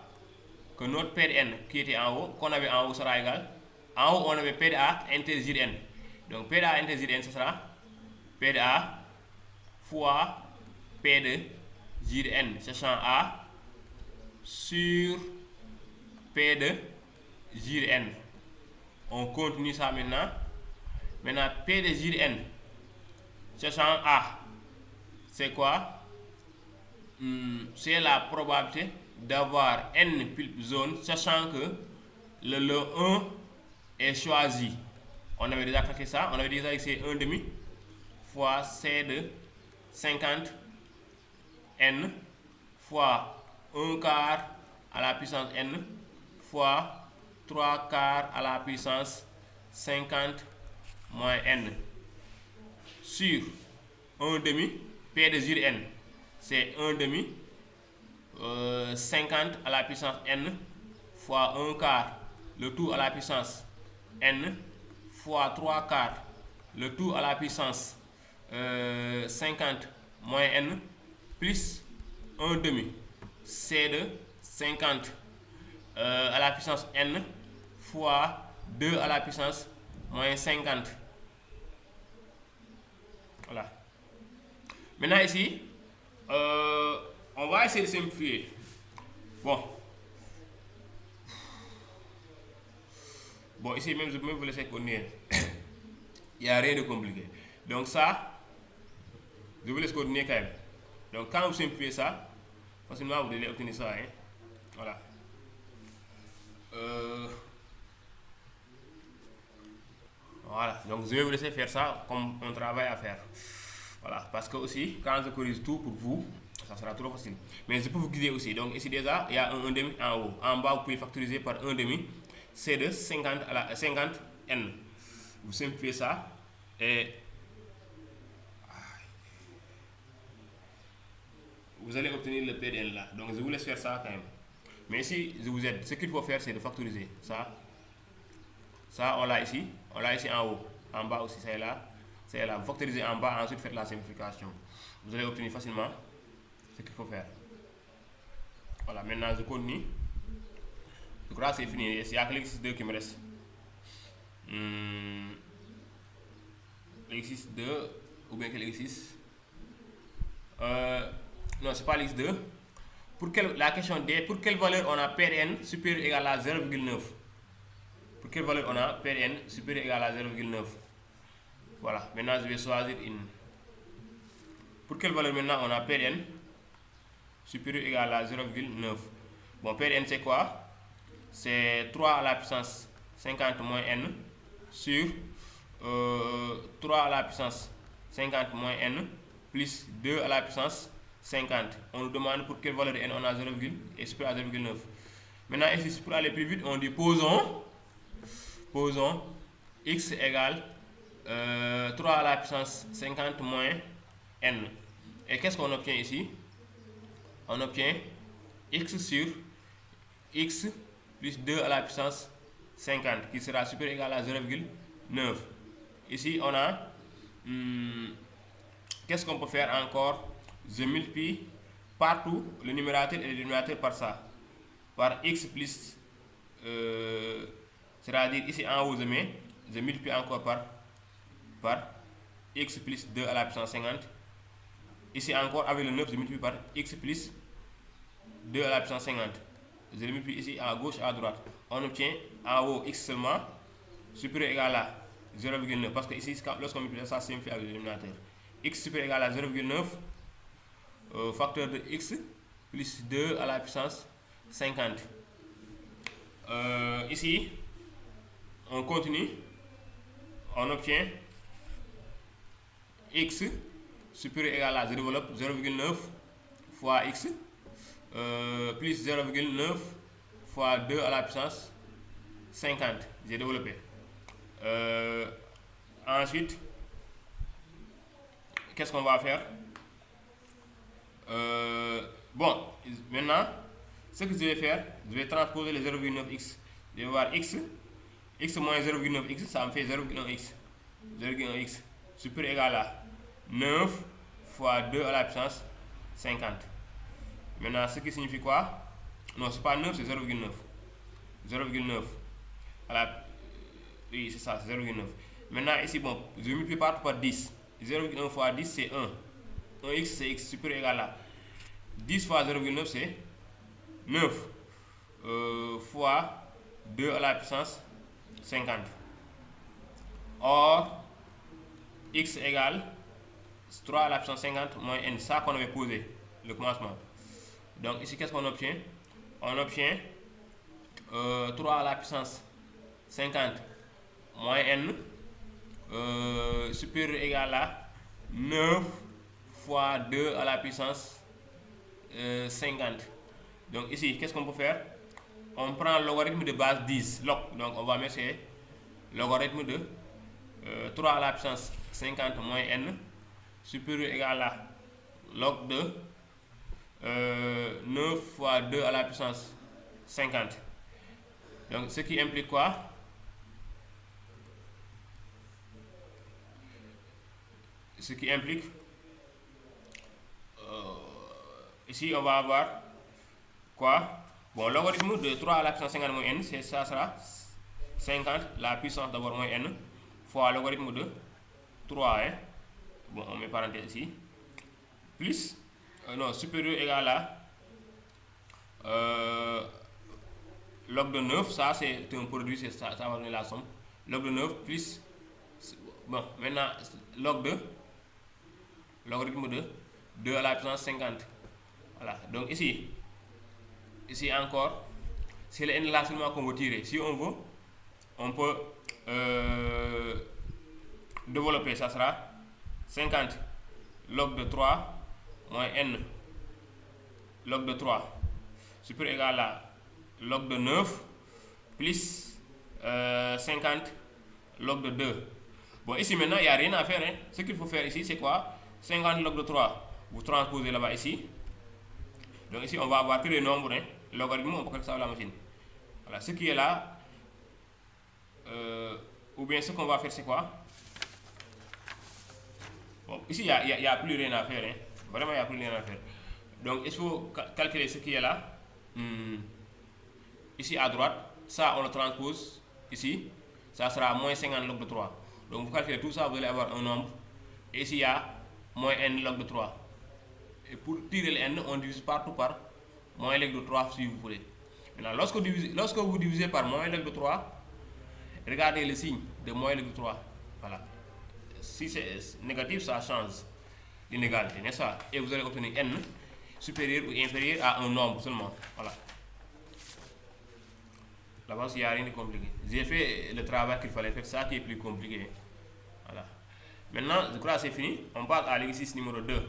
Que notre P de N qui était en haut, qu'on avait en haut, sera égal. En haut, on avait P de A inter Jn. Donc, P de A inter Jn, ce sera P de A fois P de Jn, sachant A, sur P de Jn. On continue ça maintenant. Maintenant, P de Jn, sachant A, c'est quoi? C'est la probabilité d'avoir n pulpes zones, sachant que le lot 1 est choisi. On avait déjà calculé ça. On avait déjà dit que c'est 1 demi fois C de 50 n fois 1 quart à la puissance n fois 3 quarts à la puissance 50 moins n sur 1 demi P de Jn, c'est 1 demi 50 à la puissance n fois 1 quart, le tout à la puissance n fois 3 quarts le tout à la puissance 50 moins n plus 1 demi c de 50 à la puissance n fois 2 à la puissance moins 50. Voilà. Maintenant ici, on va essayer de simplifier. Bon, ici même je peux vous laisser continuer. Il n'y a rien de compliqué. Donc ça, je vous laisse continuer quand même. Donc quand vous simplifiez ça, facilement vous allez obtenir ça. Hein? Voilà. Voilà. Donc je vais vous laisser faire ça comme un travail à faire. Voilà. Parce que aussi, quand je corrige tout pour vous, ça sera trop facile. Mais je peux vous guider aussi. Donc ici déjà, il y a un 1 demi en haut. En bas, vous pouvez factoriser par 1 demi. C'est de 50 à la 50 n. Vous simplifiez ça et vous allez obtenir le PDN là. Donc je vous laisse faire ça quand même. Mais ici, je vous aide. Ce qu'il faut faire, c'est de factoriser. Ça, on l'a ici. On l'a ici en haut. En bas aussi, c'est là. C'est là. Vous factorisez en bas, ensuite faites la simplification. Vous allez obtenir facilement ce qu'il faut faire. Voilà, maintenant je continue. Je crois que c'est fini. Il n'y a que l'exercice 2 qui me reste. L'exercice 2, ou bien que l'exercice. Non, c'est pas l'exercice 2. La question D, pour quelle valeur on a Pn supérieur ou égal à 0,9? Pour quelle valeur on a Pn supérieur ou égal à 0,9? Voilà, maintenant je vais choisir une. Pour quelle valeur maintenant on a Pn supérieur ou égal à 0,9? Bon, Pn c'est quoi? C'est 3 à la puissance 50 moins n sur 3 à la puissance 50 moins n plus 2 à la puissance 50. On nous demande pour quelle valeur de n on a 0, et supérieur à 0,9. Maintenant ici, pour aller plus vite, on dit posons x égale 3 à la puissance 50 moins n. Et qu'est-ce qu'on obtient ici? On obtient x sur x plus 2 à la puissance 50 qui sera supérieur ou égal à 0,9. Ici on a qu'est-ce qu'on peut faire encore? Je multiplie partout le numérateur et le dénominateur par ça, par x plus c'est-à-dire ici en haut je multiplie encore par x plus 2 à la puissance 50. Ici encore avec le 9 je multiplie par x plus 2 à la puissance 50. Je le multiplie ici à gauche à droite. On obtient en haut x seulement supérieur ou égal à 0,9 parce que ici lorsqu'on multiplie ça simplifie avec le dénominateur. X supérieur ou égal à 0,9 facteur de x plus 2 à la puissance 50. Ici on continue, on obtient x supérieur ou égal à 0,9 fois x plus 0,9 fois 2 à la puissance 50. J'ai développé. Ensuite, qu'est-ce qu'on va faire? Bon, maintenant, ce que je vais faire, je vais transposer les 0,9x. Je vais voir x moins 0,9x, ça me fait 0,1x. 0,1x supérieur ou égal à 9 fois 2 à la puissance 50. Maintenant, ce qui signifie quoi? Non, c'est pas 9, c'est 0,9. 0,9. Oui, c'est ça, c'est 0,9. Maintenant, ici, bon, je multiplie par 10. 0,1 fois 10, c'est 1. 1x, c'est x supérieur ou égal à 10 fois 0,9, c'est 9 fois 2 à la puissance 50. Or, x égale 3 à la puissance 50 moins n. Ça qu'on avait posé, le commencement. Donc ici, qu'est-ce qu'on obtient? On obtient 3 à la puissance 50 moins n supérieur ou égal à 9 fois 2 à la puissance 50. Donc ici, qu'est-ce qu'on peut faire? On prend le logarithme de base 10, log. Donc on va mettre logarithme de 3 à la puissance 50 moins n supérieur ou égal à log de 9 fois 2 à la puissance 50. Donc ce qui implique quoi? ce qui implique ici on va avoir quoi? Bon, logarithme de 3 à la puissance 50 moins n, ça sera 50 la puissance d'abord moins n fois logarithme de 3, hein? Bon, on met parenthèse ici, plus, non, supérieur égal à log de 9, ça c'est un produit, ça va donner la somme, log de 9 plus, bon, maintenant logarithme de 2 à la puissance 50, voilà, donc ici encore, c'est le n là seulement qu'on veut tirer. Si on veut, on peut développer, ça sera 50 log de 3 moins n log de 3 supérieur égal à log de 9 plus 50 log de 2. Bon, ici maintenant il n'y a rien à faire, hein. Ce qu'il faut faire ici c'est quoi? 50 log de 3, vous transposez là-bas ici. Donc ici on va avoir que les nombres, hein. Logarithme, on peut calculer ça à la machine. Voilà, ce qui est là, ou bien ce qu'on va faire c'est quoi? Bon, ici il y a plus rien à faire, hein. Vraiment il n'y a plus rien à faire. Donc il faut calculer ce qui est là. Ici à droite, ça on le transpose ici, ça sera moins 50 log de 3. Donc vous calculez tout ça, vous allez avoir un nombre. Et ici il y a moins n log de 3. Et pour tirer le n, on divise partout par moins log de 3 si vous voulez. Maintenant, lorsque vous divisez par moins log de 3, regardez le signe de moins log de 3. Voilà. Si c'est négatif, ça change l'inégalité, n'est-ce pas? Et vous allez obtenir n supérieur ou inférieur à un nombre seulement. Voilà. Là-bas, il n'y a rien de compliqué. J'ai fait le travail qu'il fallait faire, ça qui est plus compliqué. Voilà. Maintenant, je crois que c'est fini. On passe à l'exercice numéro 2.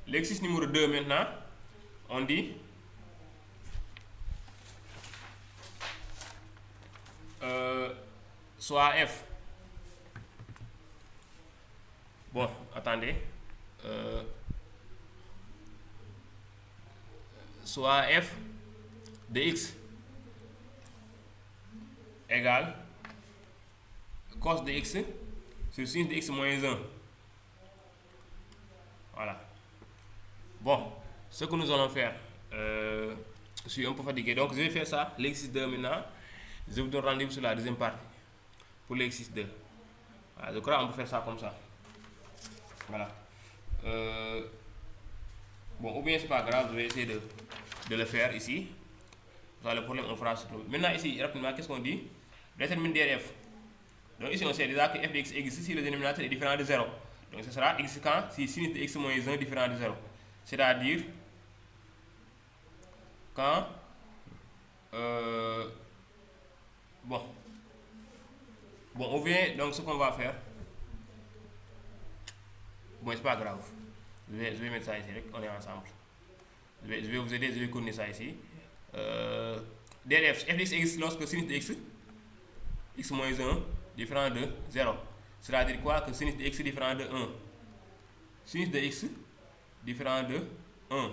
L'exercice numéro 2 maintenant, on dit soit f. Bon, attendez. Soit f de x égale cos de x sur sin de x moins 1. Voilà. Bon, ce que nous allons faire, je suis un peu fatigué, donc je vais faire ça, l'exercice 2 maintenant. Je vous donne rendez-vous sur la deuxième partie pour l'exercice 2. Voilà, je crois qu'on peut faire ça comme ça. Voilà. Bon, ou bien c'est pas grave, je vais essayer de le faire ici. Le problème, on fera ce problème. Maintenant, ici, rapidement, qu'est-ce qu'on dit? Détermine df. Donc, ici, on sait déjà que f de x existe si le dénominateur est différent de 0. Donc, ce sera x quand si sin de x moins 1 est différent de 0. C'est-à-dire, quand. Bon, on vient. Donc, ce qu'on va faire. Bon, c'est pas grave. Je vais mettre ça ici, on est ensemble. Je vais vous aider, je vais connaître ça ici. df, f de x existe lorsque sin de x moins 1 différent de 0. C'est-à-dire quoi? Que sin de x différent de 1. Sin de x différent de 1.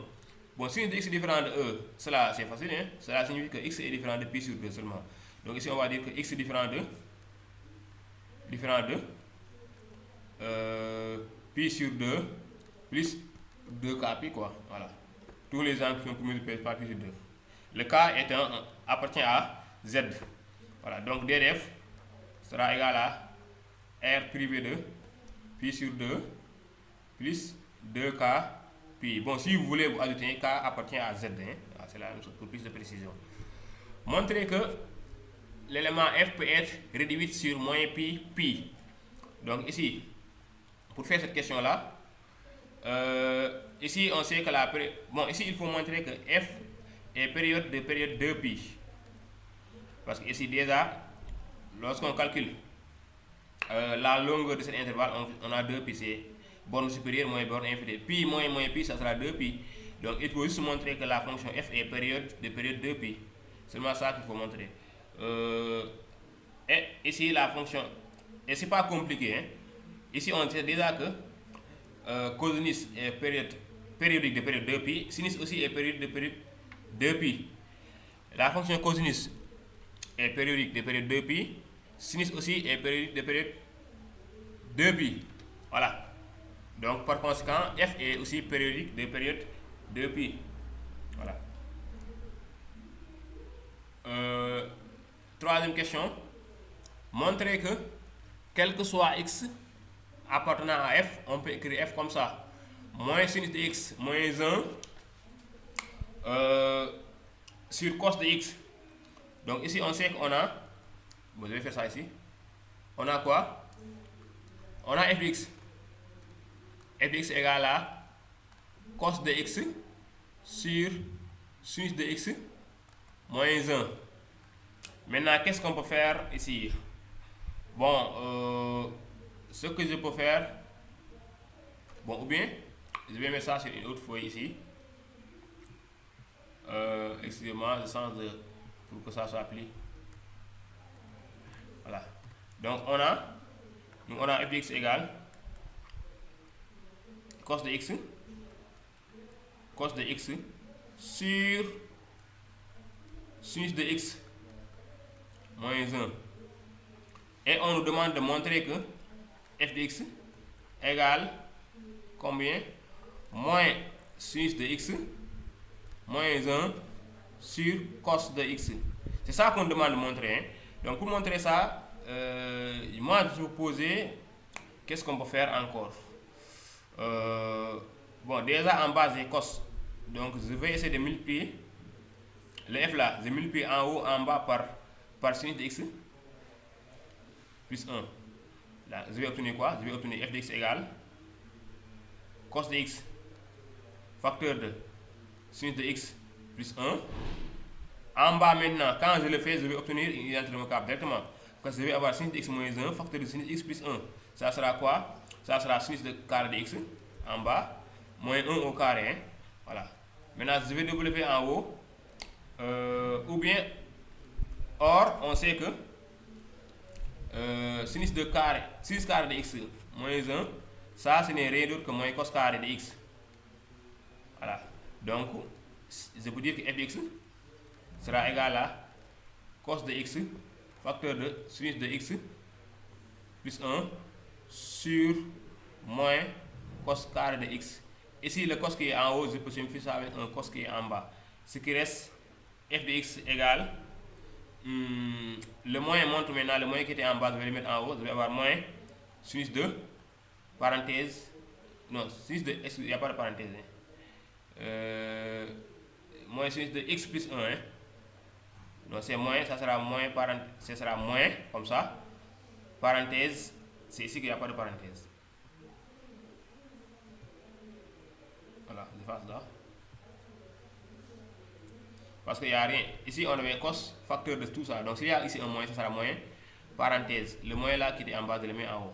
Bon, sin de x différent de 1, cela c'est facile, hein? Cela signifie que x est différent de pi sur 2 seulement. Donc ici on va dire que x est différent de pi sur 2 plus 2k pi, quoi. Voilà. Tous les angles qui sont multipliés par pi sur 2. Le k appartient à z. Voilà, donc df sera égal à r privé de pi sur 2 plus 2k pi. Bon, si vous voulez vous ajouter, k appartient à z, hein? C'est la même chose pour plus de précision. Montrez que l'élément f peut être réduit sur moins pi. Donc ici, pour faire cette question là, ici on sait que ici il faut montrer que f est période de période 2pi. Parce que ici déjà, lorsqu'on calcule la longueur de cet intervalle, on a 2pi, c'est borne supérieure moins borne inférieure. Pi moins pi, ça sera 2pi. Donc il faut juste montrer que la fonction f est période de période 2pi. Seulement ça qu'il faut montrer. Et ici la fonction, et c'est pas compliqué, hein? Ici on sait déjà que cosinus est périodique de période 2pi, sinus aussi est périodique de période 2pi. La fonction cosinus est périodique de période 2pi, sinus aussi est périodique de période 2pi. Voilà. Donc par conséquent, f est aussi périodique de période 2pi. Voilà. Troisième question. Montrer que quel que soit x appartenant à f, on peut écrire f comme ça. Moins sinus de x moins 1 sur cos de x. Donc ici on sait qu'on a, bon, je vais faire ça ici. On a quoi? On a f de x. F de x égale à cos de x sur sinus de x moins 1. Maintenant, qu'est-ce qu'on peut faire ici? Bon, ce que je peux faire, bon, ou bien, je vais mettre ça sur une autre feuille ici. Excusez-moi, je change pour que ça soit appelé. Voilà. Donc, on a f de x égale cos de x sur sinus de x moins 1. Et on nous demande de montrer que f de x égale combien? Moins sinus de x moins 1 sur cos de x. C'est ça qu'on demande de montrer. Hein? Donc pour montrer ça, moi je vais vous poser, qu'est-ce qu'on peut faire encore? Bon, déjà en base c'est cos. Donc je vais essayer de multiplier le f là, je multiplie en haut, en bas par sinus de x plus 1. Là, je vais obtenir quoi? Je vais obtenir f de x égale cos de x facteur de sinus de x plus 1. En bas maintenant, quand je le fais, je vais obtenir une identité de Mockap directement. Parce que je vais avoir sinus de x moins 1 facteur de sinus de x plus 1. Ça sera quoi? Ça sera sinus de carré de x en bas moins 1 au carré. Hein? Voilà. Maintenant, je vais développer en haut. Ou bien, or, on sait que sinus carré de x moins 1, ça ce n'est rien d'autre que moins cos carré de x. Voilà. Donc, je peux dire que f de x sera égal à cos de x facteur de sinus de x plus 1 sur moins cos carré de x. Ici, le cos qui est en haut, je peux simplifier ça avec un cos qui est en bas. Ce qui reste, f de x égale, le moins montre maintenant, le moins qui était en bas, je vais le mettre en haut, je vais avoir moins sinus de parenthèse, non, sinus de, il n'y a pas de parenthèse, hein. Moins sinus de x plus 1, hein. Donc c'est moins, ça sera moins, ça sera moins, comme ça, parenthèse, c'est ici qu'il n'y a pas de parenthèse. Voilà, je fasse là. Parce qu'il n'y a rien. Ici, on avait cos, facteur de tout ça. Donc, s'il y a ici un moins, ça sera moins, parenthèse. Le moins là qui est en bas, je le mets en haut.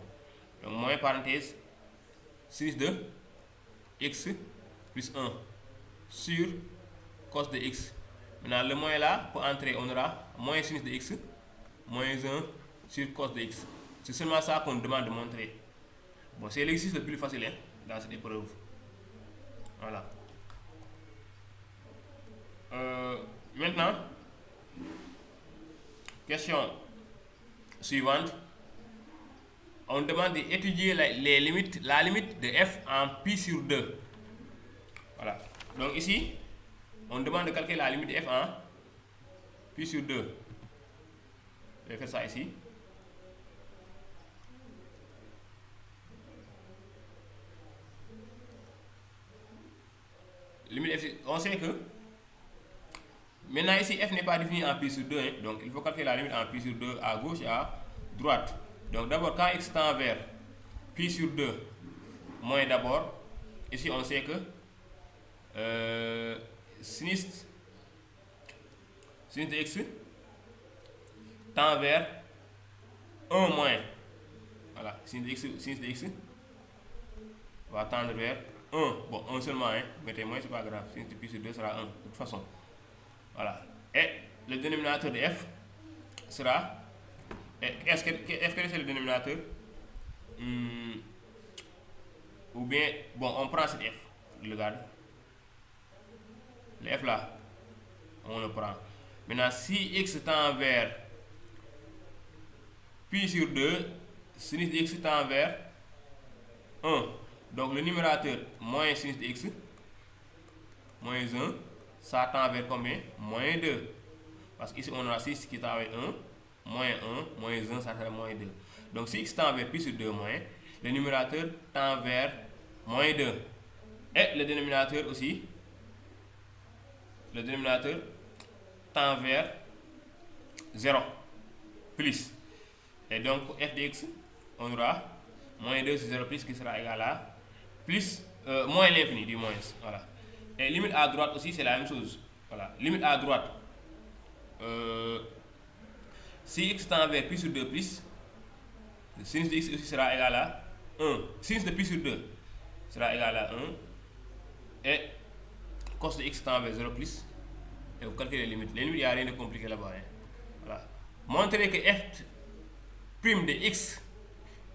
Donc, moins, parenthèse, sinus de x plus 1 sur cos de x. Maintenant, le moins là, pour entrer, on aura moins sinus de x moins 1 sur cos de x. C'est seulement ça qu'on demande de montrer. Bon, c'est l'exercice le plus facile hein, dans cette épreuve. Voilà. Maintenant, question suivante. On demande d'étudier la limite de f en pi sur 2. Voilà. Donc ici, on demande de calculer la limite de f en pi sur 2. Je vais faire ça ici. Limite f, on sait que maintenant ici f n'est pas défini en pi sur 2, hein, donc il faut calculer la limite en pi sur 2 à gauche et à droite. Donc d'abord quand x tend vers pi sur 2 moins d'abord, ici on sait que sinus de x tend vers 1 moins. Voilà, sinus de x va tendre vers 1. Bon, 1 seulement, hein, mettez moins, c'est pas grave. Sinus de pi sur 2 sera 1, de toute façon. Voilà. Et le dénominateur de f sera. Est-ce que f quel est le dénominateur? Ou bien, bon, on prend cette f. Regarde. Le f là, on le prend. Maintenant, si x tend vers pi sur 2, sinus de x tend vers 1. Donc le numérateur, moins sinus de x, moins 1, ça tend vers combien? Moins 2. Parce qu'ici on a 6 qui tend vers 1, moins 1, moins 1, ça fait moins 2. Donc si x tend vers plus sur 2 moins, le numérateur tend vers moins 2. Et le dénominateur aussi, le dénominateur tend vers 0, plus. Et donc f de x, on aura moins 2 sur 0 plus qui sera égal à plus, moins l'infini du moins. Voilà. Et limite à droite aussi, c'est la même chose. Voilà. Limite à droite, si x tend vers plus sur 2 plus, le sinus de x aussi sera égal à 1. Sinus de plus sur 2 sera égal à 1. Et cos de x tend vers 0 plus. Et vous calculez les limites. Les limites, il n'y a rien de compliqué là-bas. Hein. Voilà. Montrez que f' de x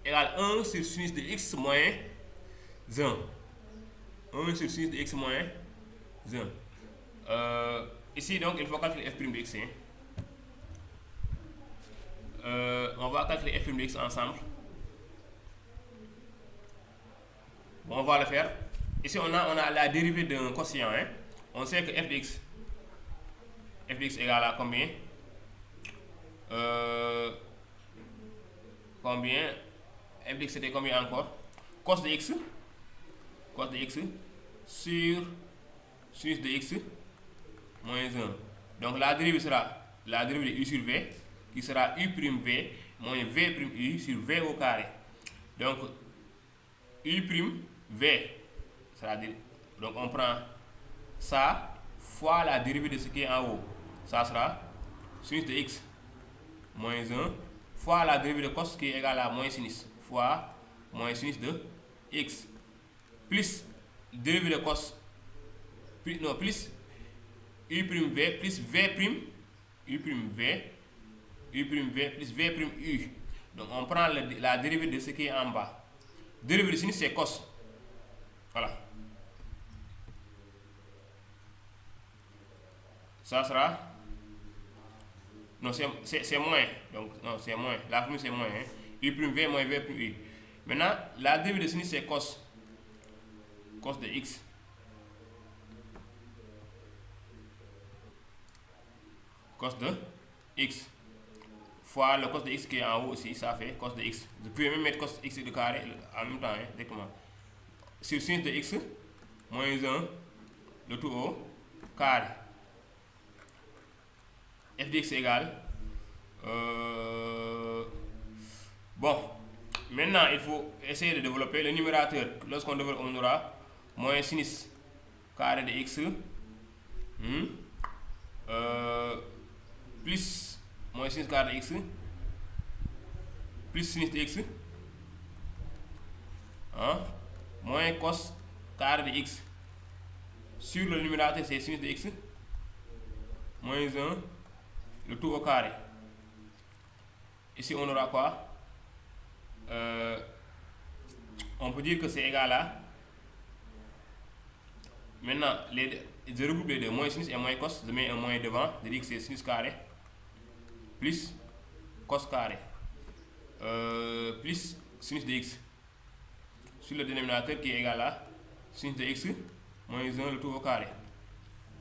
égale 1 sur sinus de x moins 1. 1 sur sinus de x moins 1. Ici, donc, il faut calculer f' de x. Hein. On va calculer f' de x ensemble. Bon, on va le faire. Ici, on a la dérivée d'un quotient. Hein. On sait que f de x égale à combien? Combien? F de x c'était combien encore? Cos de x sur sinus de x moins 1. Donc la dérivée sera la dérivée de u sur v, qui sera u'v moins v'u sur v au carré. Donc u'v sera, donc on prend ça fois la dérivée de ce qui est en haut. Ça sera sinus de x moins 1 fois la dérivée de cos qui est égale à moins sinus fois moins sinus de x plus dérivée de cos plus u'v plus u'v plus v'u. Donc on prend la dérivée de ce qui est en bas. Dérivée de sinus c'est cos. Voilà. Ça sera, non c'est moins, donc non c'est moins, la formule c'est moins, hein. u'v moins v'u. Maintenant la dérivée de sinus c'est cos de x fois le cos de x qui est en haut aussi, ça fait cos de x. Vous pouvez même mettre cos x de carré en même temps, hein, directement. Sur sinus de x moins 1, le tout au carré. F de x égale. Bon, maintenant il faut essayer de développer le numérateur. Lorsqu'on développe, on aura moins sinus carré de x plus moins sinus carré de x plus sinus de x moins cos carré de x sur le numérateur c'est sinus de x moins 1 le tout au carré. Ici on aura quoi? On peut dire que c'est égal à, maintenant je regroupe les deux, moins sinus et moins cos, je mets un moins devant, je dis que c'est sinus carré plus cos carré plus sinus de x sur le dénominateur qui est égal à sinus de x moins 1 le tout au carré.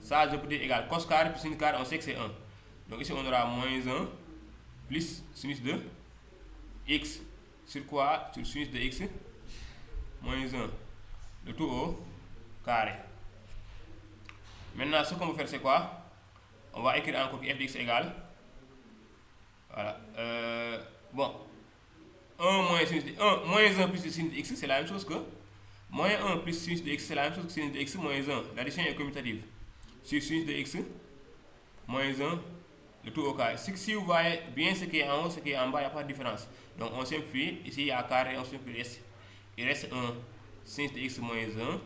Ça je peux dire égal cos carré plus sinus carré, on sait que c'est 1. Donc ici on aura moins 1 plus sinus de x sur quoi? Sur sinus de x moins 1 le tout au carré. Maintenant ce qu'on va faire c'est quoi? On va écrire encore que f de x égale, voilà, bon, 1 moins sinus de 1 moins 1 plus sinus de x c'est la même chose que moins 1 plus sinus de x, c'est la même chose que sinus de x moins 1. L'addition est commutative. Sur sinus de x moins 1 le tout au carré. Si vous voyez bien ce qui est en haut, ce qui est en bas, il n'y a pas de différence. Donc on simplifie, ici il y a carré, on simplifie, il reste 1 sinus de x moins 1,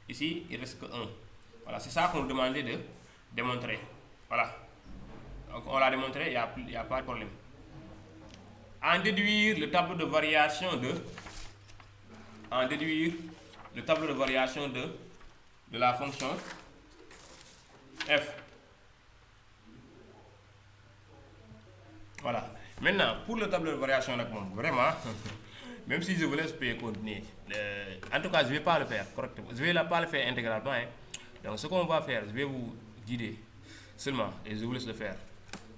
ici il reste que 1. Voilà, c'est ça qu'on nous demandait de démontrer. Voilà, donc on l'a démontré, il n'y a pas de problème. En déduire le tableau de variation de la fonction f. Voilà. Maintenant, pour le tableau de variation, vraiment, Même si je vous laisse payer continuer. En tout cas, je ne vais pas le faire correctement. Je ne vais pas le faire intégralement. Hein. Donc, ce qu'on va faire, je vais vous guider seulement et je vous laisse le faire.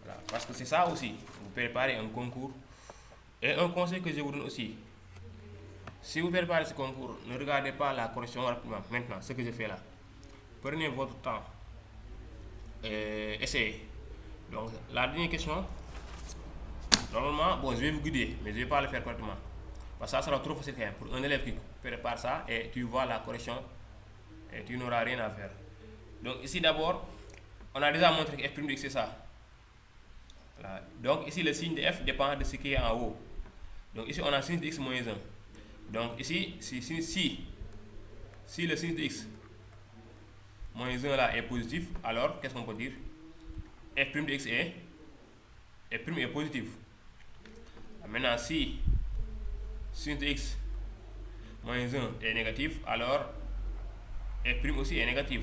Voilà. Parce que c'est ça aussi. Vous préparez un concours. Et un conseil que je vous donne aussi. Si vous préparez ce concours, ne regardez pas la correction rapidement. Maintenant, ce que je fais là. Prenez votre temps. Et essayez. Donc, la dernière question. Normalement, bon, je vais vous guider, mais je ne vais pas le faire correctement. Parce que ça sera trop facile pour un élève qui prépare ça et tu vois la correction et tu n'auras rien à faire. Donc ici d'abord, on a déjà montré que f' de x c'est ça. Voilà. Donc ici le signe de f dépend de ce qui est en haut. Donc ici on a sin de x moins 1. Donc ici, si le sin de x moins 1 là est positif, alors qu'est-ce qu'on peut dire? F' de x est positif. Maintenant si sin de x moins 1 est négatif, alors f' aussi est négatif.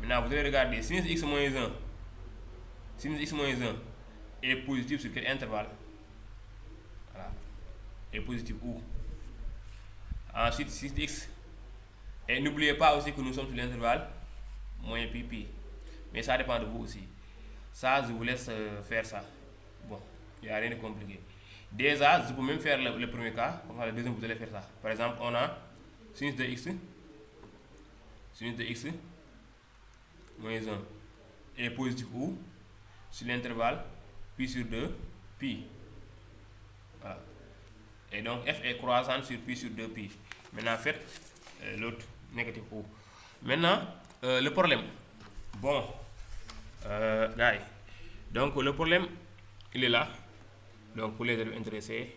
Maintenant vous allez regarder sin de x moins 1. Sin de x moins 1 est positif sur quel intervalle? Voilà. Est positif où? Ensuite sin de x. Et n'oubliez pas aussi que nous sommes sur l'intervalle moins pi. Mais ça dépend de vous aussi. Ça, je vous laisse faire ça. Bon, il n'y a rien de compliqué. Déjà, je peux même faire le premier cas. Enfin, le deuxième, vous allez faire ça. Par exemple, on a sinus de x moins 1 est positif où? Sur l'intervalle pi sur 2 pi. Voilà. Et donc, f est croissante sur pi sur 2 pi. Maintenant, faites l'autre négatif où. Maintenant, le problème. Bon, gars, donc le problème, il est là. Donc pour les élèves intéressés,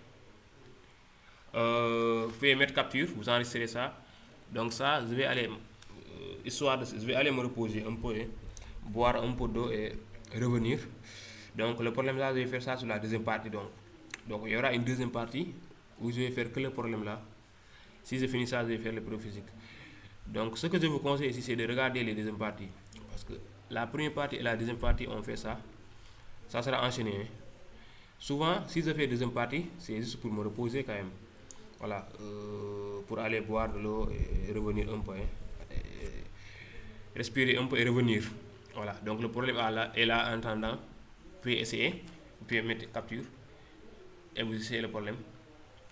vous pouvez mettre capture, vous enregistrez ça. Donc ça, je vais aller, je vais aller me reposer un peu, hein, boire un peu d'eau et revenir. Donc le problème là, je vais faire ça sur la deuxième partie. Donc il y aura une deuxième partie où je vais faire que le problème là. Si je finis ça, je vais faire le preuve physique. Donc ce que je vous conseille ici, c'est de regarder les deuxièmes parties. Parce que la première partie et la deuxième partie, on fait ça. Ça sera enchaîné. Hein. Souvent, si je fais deuxième partie, c'est juste pour me reposer quand même. Voilà, pour aller boire de l'eau et revenir un peu. Hein. Respirer un peu et revenir. Voilà, donc le problème est là en attendant. Vous pouvez essayer, vous pouvez mettre capture et vous essayez le problème.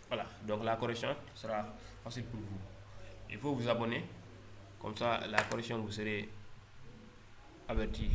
Voilà, donc la correction sera facile pour vous. Il faut vous abonner, comme ça la correction vous serez averti.